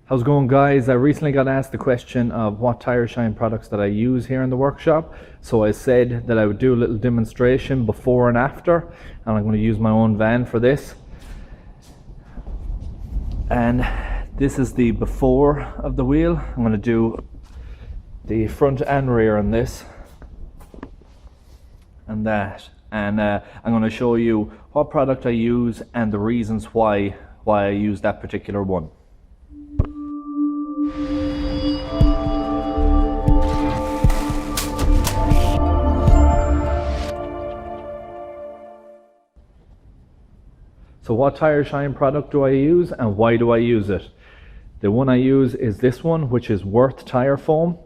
How's it going, guys? I recently got asked the question of what tire shine products that I use here in the workshop. So I said that I would do a little demonstration before and after, and I'm going to use my own van for this. And this is the before of the wheel. I'm going to do the front and rear on this and that, and I'm going to show you what product I use and the reasons why I use that particular one. So what tire shine product do I use and why do I use it? The one I use is this one, which is Wurth Tyre Foam.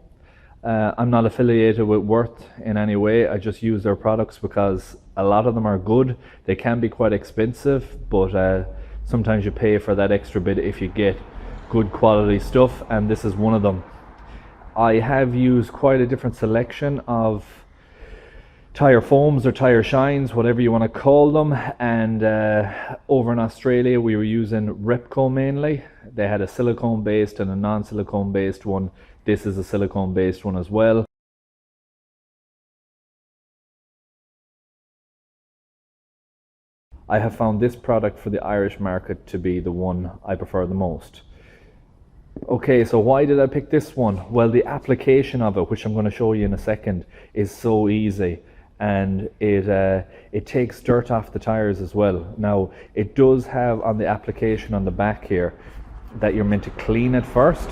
I'm not affiliated with Wurth in any way. I just use their products because a lot of them are good. They can be quite expensive, but sometimes you pay for that extra bit if you get good quality stuff, and this is one of them. I have used quite a different selection of tire foams or tire shines, whatever you want to call them, and over in Australia we were using Repco mainly. They had a silicone based and a non-silicone based one. This is a silicone based one as well. I have found this product for the Irish market to be the one I prefer the most. Okay, so why did I pick this one? Well, the application of it, which I'm going to show you in a second, is so easy. And it takes dirt off the tires as well. Now, it does have on the application on the back here that you're meant to clean it first.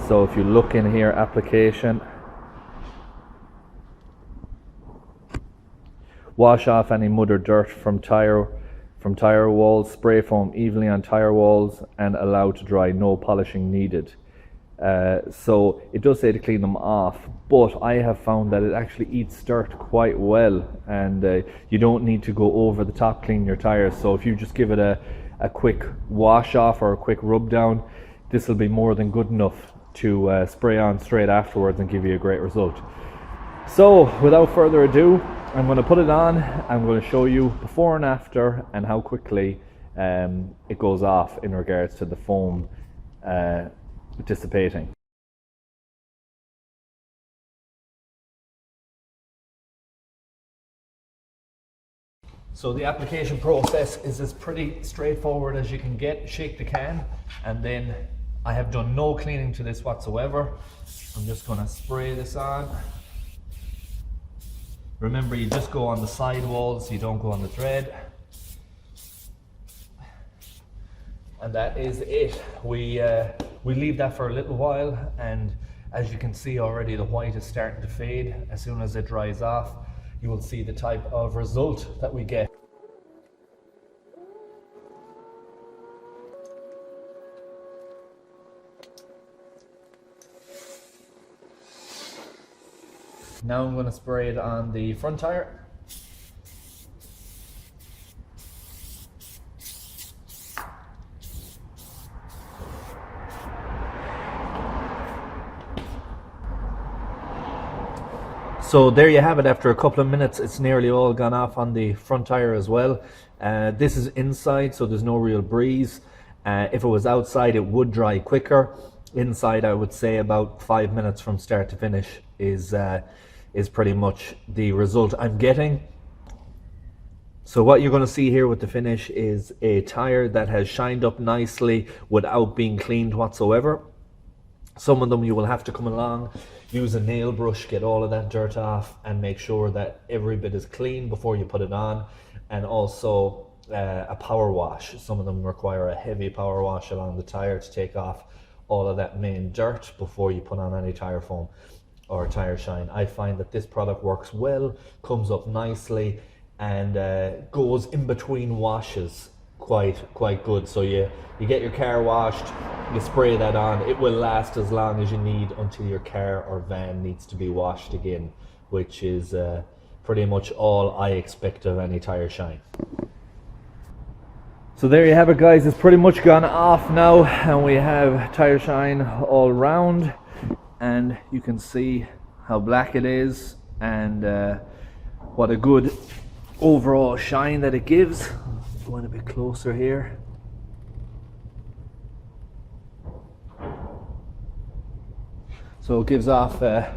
So if you look in here, application, wash off any mud or dirt from tire walls, spray foam evenly on tire walls and allow to dry, no polishing needed. So it does say to clean them off, but I have found that it actually eats dirt quite well, and you don't need to go over the top clean your tires. So if you just give it a quick wash off or a quick rub down, this will be more than good enough to spray on straight afterwards and give you a great result. So without further ado, I'm going to put it on. I'm going to show you before and after and how quickly it goes off in regards to the foam dissipating. So the application process is as pretty straightforward as you can get. Shake the can, and then I have done no cleaning to this whatsoever. I'm just going to spray this on. Remember, you just go on the side walls, you don't go on the thread. And that is it. We leave that for a little while, and as you can see already, the white is starting to fade. As soon as it dries off, you will see the type of result that we get. Now I'm going to spray it on the front tire. So there you have it. After a couple of minutes, it's nearly all gone off on the front tire as well. This is inside, so there's no real breeze. If it was outside, it would dry quicker. Inside, I would say about 5 minutes from start to finish is pretty much the result I'm getting. So what you're going to see here with the finish is a tire that has shined up nicely without being cleaned whatsoever. Some of them you will have to come along, use a nail brush, get all of that dirt off and make sure that every bit is clean before you put it on, and also a power wash. Some of them require a heavy power wash along the tire to take off all of that main dirt before you put on any tire foam or tire shine. I find that this product works well, comes up nicely, and goes in between washes quite good. So you get your car washed, you spray that on, it will last as long as you need until your car or van needs to be washed again, which is pretty much all I expect of any tire shine. So there you have it, guys. It's pretty much gone off now, and we have tire shine all round, and you can see how black it is and what a good overall shine that it gives. Going a bit closer here. So it gives off a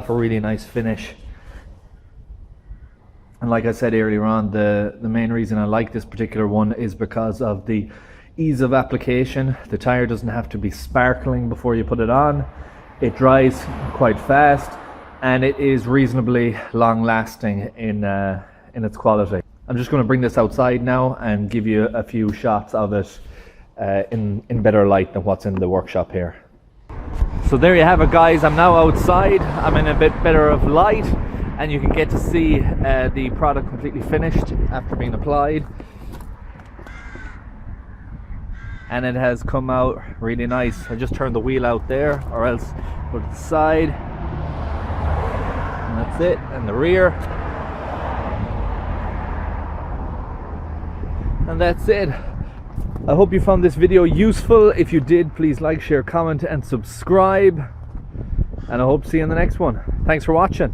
really nice finish. And like I said earlier on, the main reason I like this particular one is because of the ease of application. The tire doesn't have to be sparkling before you put it on. It dries quite fast, and it is reasonably long lasting in its quality. I'm just going to bring this outside now and give you a few shots of it in better light than what's in the workshop here. So there you have it, guys. I'm now outside. I'm in a bit better of light, and you can get to see the product completely finished after being applied. And it has come out really nice. I just turned the wheel out there, or else go to the side. And that's it, and the rear. And that's it. I hope you found this video useful. If you did, please like, share, comment, and subscribe. And I hope to see you in the next one. Thanks for watching.